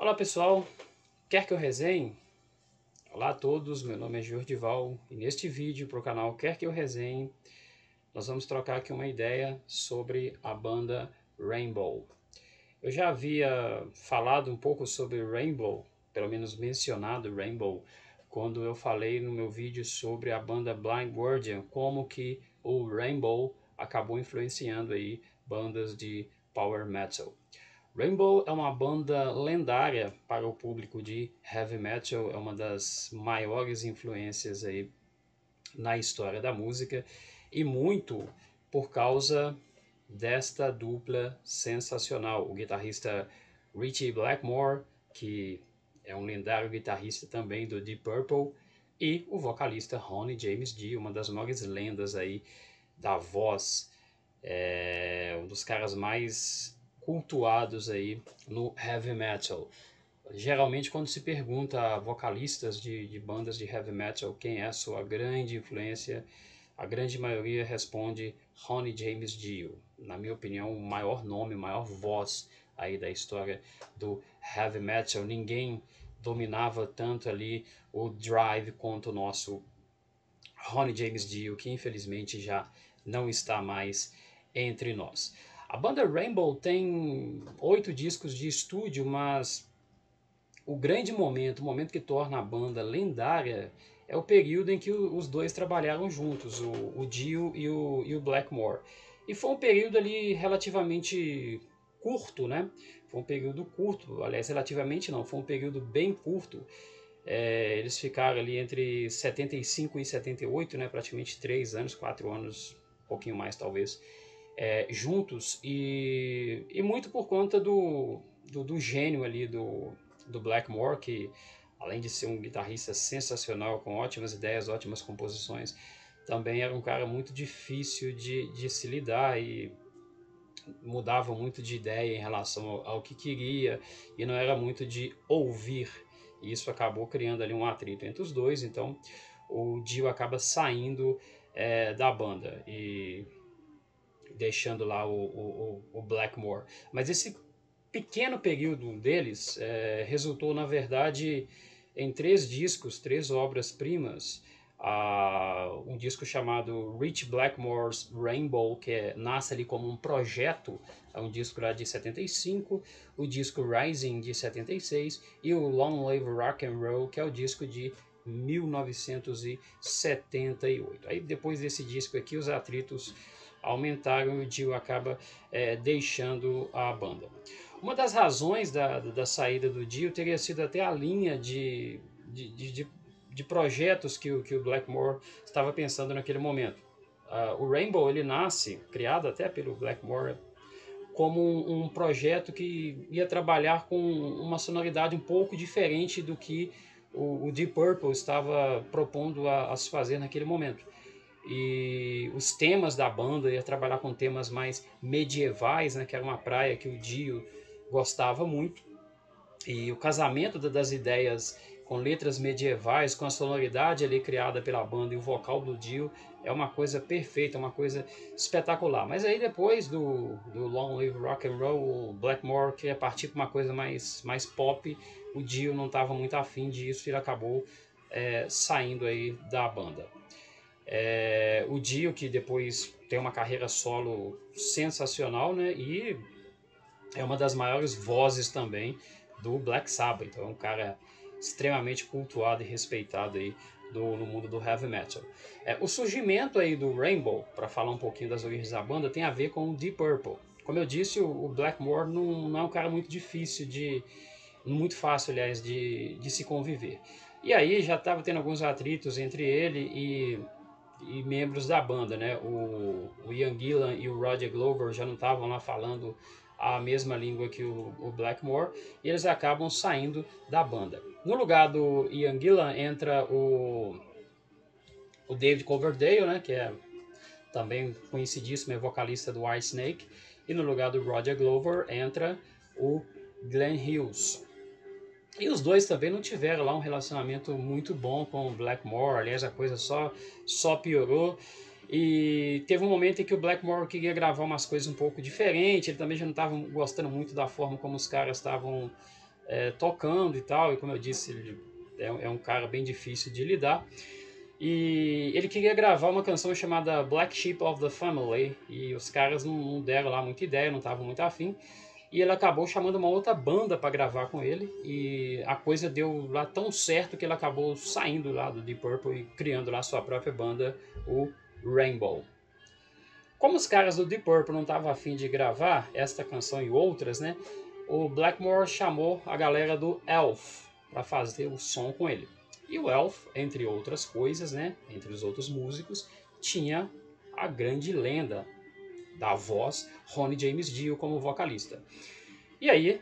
Olá pessoal, quer que eu resenhe? Olá a todos, meu nome é Jordival e neste vídeo para o canal Quer que eu resenhe, nós vamos trocar aqui uma ideia sobre a banda Rainbow. Eu já havia falado um pouco sobre Rainbow, pelo menos mencionado Rainbow, quando eu falei no meu vídeo sobre a banda Blind Guardian, como que o Rainbow acabou influenciando aí bandas de Power Metal. Rainbow é uma banda lendária para o público de heavy metal, é uma das maiores influências aí na história da música e muito por causa desta dupla sensacional, o guitarrista Ritchie Blackmore, que é um lendário guitarrista também do Deep Purple, e o vocalista Ronnie James Dio, uma das maiores lendas aí da voz, um dos caras mais cultuados aí no heavy metal. Geralmente quando se pergunta a vocalistas de bandas de heavy metal quem é a sua grande influência, a grande maioria responde Ronnie James Dio. Na minha opinião, o maior nome, maior voz aí da história do heavy metal. Ninguém dominava tanto ali o drive quanto o nosso Ronnie James Dio, que infelizmente já não está mais entre nós. A banda Rainbow tem 8 discos de estúdio, mas o grande momento, o momento que torna a banda lendária, é o período em que os dois trabalharam juntos, o Dio e o Blackmore. E foi um período ali relativamente curto, né? Foi um período curto, aliás, relativamente não, foi um período bem curto. Eles ficaram ali entre 75 e 78, né? Praticamente 3 anos, 4 anos, um pouquinho mais talvez, juntos. E muito por conta do gênio ali do Blackmore, que além de ser um guitarrista sensacional, com ótimas ideias, ótimas composições, também era um cara muito difícil de se lidar e mudava muito de ideia em relação ao que queria e não era muito de ouvir. E isso acabou criando ali um atrito entre os dois, então o Dio acaba saindo da banda e deixando lá o Blackmore. Mas esse pequeno período deles resultou, na verdade, em 3 discos, 3 obras-primas. Um disco chamado Rich Blackmore's Rainbow, que nasce ali como um projeto, é um disco lá de 75, o disco Rising de 76 e o Long Live Rock and Roll, que é o disco de 1978. Aí depois desse disco aqui os atritos aumentaram e o Dio acaba deixando a banda. Uma das razões da saída do Dio teria sido até a linha de projetos que o Blackmore estava pensando naquele momento. O Rainbow ele nasce, criado até pelo Blackmore, como um projeto que ia trabalhar com uma sonoridade um pouco diferente do que o Deep Purple estava propondo a se fazer naquele momento. E os temas da banda ia trabalhar com temas mais medievais, né, que era uma praia que o Dio gostava muito. E o casamento das ideias com letras medievais, com a sonoridade ali criada pela banda e o vocal do Dio é uma coisa perfeita, uma coisa espetacular. Mas aí depois do Long Live Rock and Roll, o Blackmore queria partir para uma coisa mais pop, o Dio não estava muito afim disso e ele acabou saindo aí da banda. O Dio, que depois tem uma carreira solo sensacional, né? E é uma das maiores vozes também do Black Sabbath. Então é um cara extremamente cultuado e respeitado aí no mundo do heavy metal. O surgimento aí do Rainbow, para falar um pouquinho das origens da banda, tem a ver com o Deep Purple. Como eu disse, o Blackmore não é um cara muito difícil muito fácil, aliás, de se conviver. E aí já estava tendo alguns atritos entre ele e membros da banda, né? O Ian Gillan e o Roger Glover já não estavam lá falando a mesma língua que o Blackmore, e eles acabam saindo da banda. No lugar do Ian Gillan entra o David Coverdale, né? Que é também conhecidíssimo, é vocalista do Whitesnake, e no lugar do Roger Glover entra o Glenn Hughes. E os dois também não tiveram lá um relacionamento muito bom com o Blackmore, aliás a coisa só piorou. E teve um momento em que o Blackmore queria gravar umas coisas um pouco diferentes, ele também já não estava gostando muito da forma como os caras estavam tocando e tal, e como eu disse, ele é um cara bem difícil de lidar. E ele queria gravar uma canção chamada Black Sheep of the Family, e os caras não deram lá muita ideia, não estavam muito afim. E ele acabou chamando uma outra banda para gravar com ele, e a coisa deu lá tão certo que ele acabou saindo lá do Deep Purple e criando lá sua própria banda, o Rainbow. Como os caras do Deep Purple não estavam afim de gravar esta canção e outras, né, o Blackmore chamou a galera do Elf para fazer o som com ele. E o Elf, entre outras coisas, né, entre os outros músicos, tinha a grande lenda da voz Ronnie James Dio como vocalista. E aí,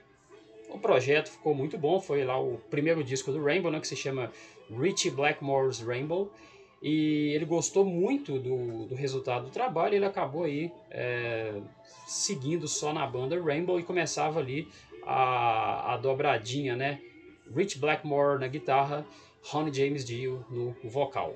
o projeto ficou muito bom, foi lá o primeiro disco do Rainbow, né, que se chama Ritchie Blackmore's Rainbow, e ele gostou muito do resultado do trabalho, e ele acabou aí seguindo só na banda Rainbow, e começava ali a dobradinha, né, Ritchie Blackmore na guitarra, Ronnie James Dio no vocal.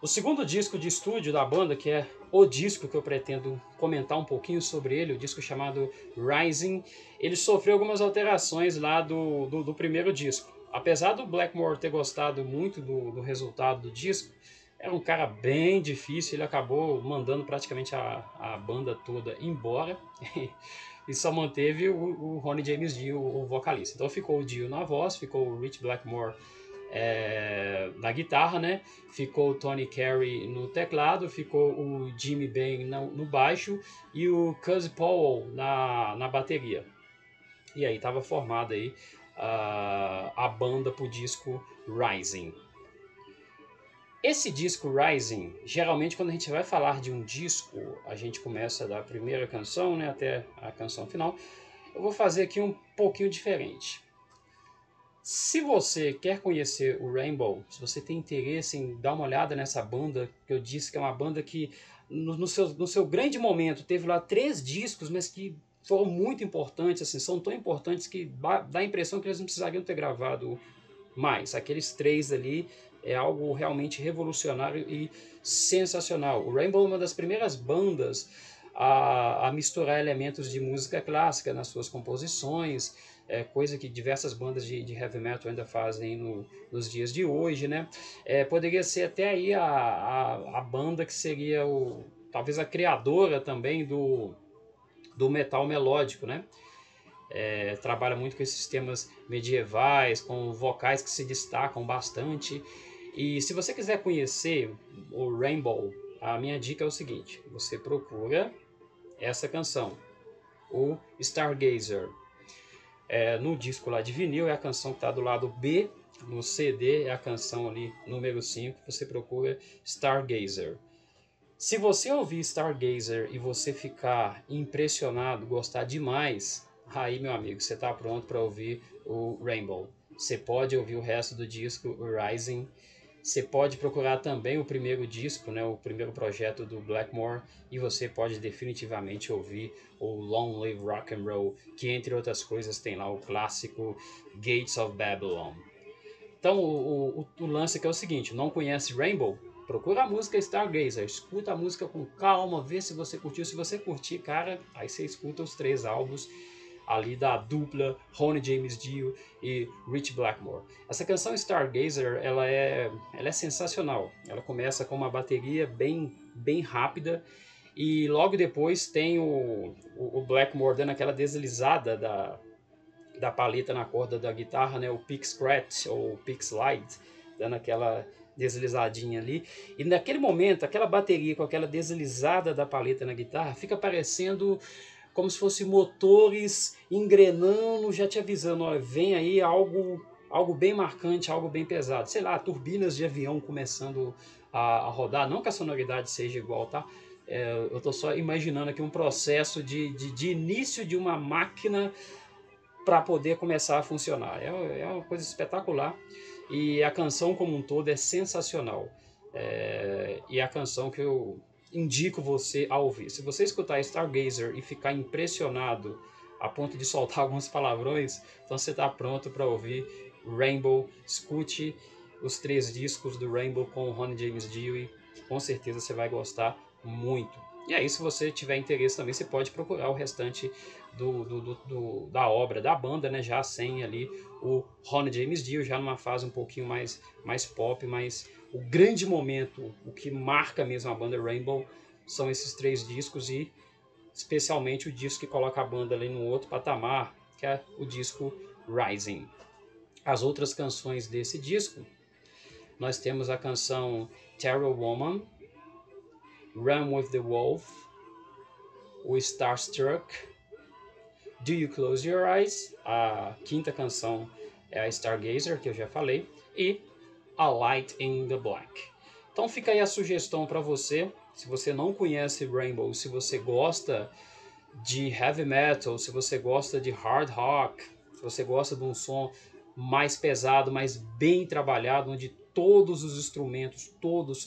O segundo disco de estúdio da banda, que é o disco que eu pretendo comentar um pouquinho sobre ele, o disco chamado Rising, ele sofreu algumas alterações lá do primeiro disco. Apesar do Blackmore ter gostado muito do resultado do disco, era um cara bem difícil, ele acabou mandando praticamente a banda toda embora e só manteve o Ronnie James Dio, o vocalista. Então ficou o Dio na voz, ficou o Ritchie Blackmore na guitarra, né? Ficou o Tony Carey no teclado, ficou o Jimmy Bain no baixo e o Cuz Powell na bateria. E aí estava formada aí a banda pro disco Rising. Esse disco Rising, geralmente quando a gente vai falar de um disco, a gente começa da primeira canção, né, até a canção final. Eu vou fazer aqui um pouquinho diferente. Se você quer conhecer o Rainbow, se você tem interesse em dar uma olhada nessa banda, que eu disse que é uma banda que no seu grande momento teve lá 3 discos, mas que foram muito importantes, assim, são tão importantes que dá a impressão que eles não precisariam ter gravado mais. Aqueles 3 ali é algo realmente revolucionário e sensacional. O Rainbow é uma das primeiras bandas a misturar elementos de música clássica nas suas composições, coisa que diversas bandas de heavy metal ainda fazem nos dias de hoje, né? Poderia ser até aí a banda que seria talvez a criadora também do metal melódico, né? Trabalha muito com esses temas medievais, com vocais que se destacam bastante. E se você quiser conhecer o Rainbow, a minha dica é o seguinte: você procura essa canção, o Stargazer. No disco lá de vinil é a canção que está do lado B, no CD é a canção ali número 5, você procura Stargazer. Se você ouvir Stargazer e você ficar impressionado, gostar demais, aí, meu amigo, você está pronto para ouvir o Rainbow. Você pode ouvir o resto do disco, o Rising. Você pode procurar também o primeiro disco, né, o primeiro projeto do Blackmore, e você pode definitivamente ouvir o Long Live Rock and Roll, que entre outras coisas tem lá o clássico Gates of Babylon. Então o lance aqui é o seguinte: não conhece Rainbow? Procura a música Stargazer, escuta a música com calma, vê se você curtiu. Se você curtir, cara, aí você escuta os 3 álbuns ali da dupla Ronnie James Dio e Ritchie Blackmore. Essa canção Stargazer, ela é sensacional. Ela começa com uma bateria bem rápida e logo depois tem o Blackmore dando aquela deslizada da paleta na corda da guitarra, né, o pick scratch ou pick slide, dando aquela deslizadinha ali. E naquele momento, aquela bateria com aquela deslizada da paleta na guitarra fica parecendo como se fosse motores engrenando, já te avisando, olha, vem aí algo bem marcante, algo bem pesado. Sei lá, turbinas de avião começando a rodar, não que a sonoridade seja igual, tá? Eu estou só imaginando aqui um processo de início de uma máquina para poder começar a funcionar. É uma coisa espetacular e a canção como um todo é sensacional. E a canção que eu indico você a ouvir. Se você escutar Stargazer e ficar impressionado a ponto de soltar alguns palavrões, então você está pronto para ouvir Rainbow. Escute os 3 discos do Rainbow com o Ronnie James Dio e com certeza você vai gostar muito. E aí, se você tiver interesse também, você pode procurar o restante da obra da banda, né? Já sem ali o Ronnie James Dio, já numa fase um pouquinho mais pop, mas o grande momento, o que marca mesmo a banda Rainbow, são esses 3 discos e especialmente o disco que coloca a banda ali no outro patamar, que é o disco Rising. As outras canções desse disco, nós temos a canção Terror Woman, Run with the Wolf, o Starstruck, Do You Close Your Eyes, a quinta canção é a Stargazer, que eu já falei, e A Light in the Black. Então fica aí a sugestão para você, se você não conhece Rainbow, se você gosta de heavy metal, se você gosta de hard rock, se você gosta de um som mais pesado, mas bem trabalhado, onde todos os instrumentos, todos os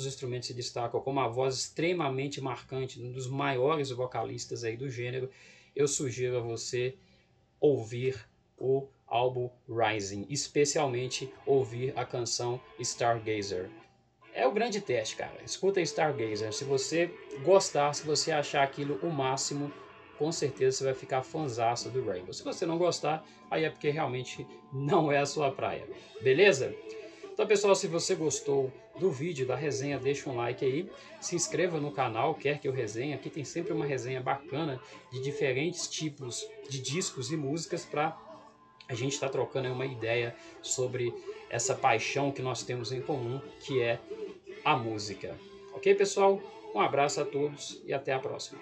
instrumentos se destacam com uma voz extremamente marcante, um dos maiores vocalistas aí do gênero, eu sugiro a você ouvir o álbum Rising, especialmente ouvir a canção Stargazer. É o grande teste, cara. Escuta Stargazer. Se você gostar, se você achar aquilo o máximo, com certeza você vai ficar fãzaço do Rainbow. Se você não gostar, aí é porque realmente não é a sua praia. Beleza? Então, pessoal, se você gostou do vídeo, da resenha, deixa um like aí. Se inscreva no canal, quer que eu resenhe. Aqui tem sempre uma resenha bacana de diferentes tipos de discos e músicas para a gente estar trocando uma ideia sobre essa paixão que nós temos em comum, que é a música. Ok, pessoal? Um abraço a todos e até a próxima.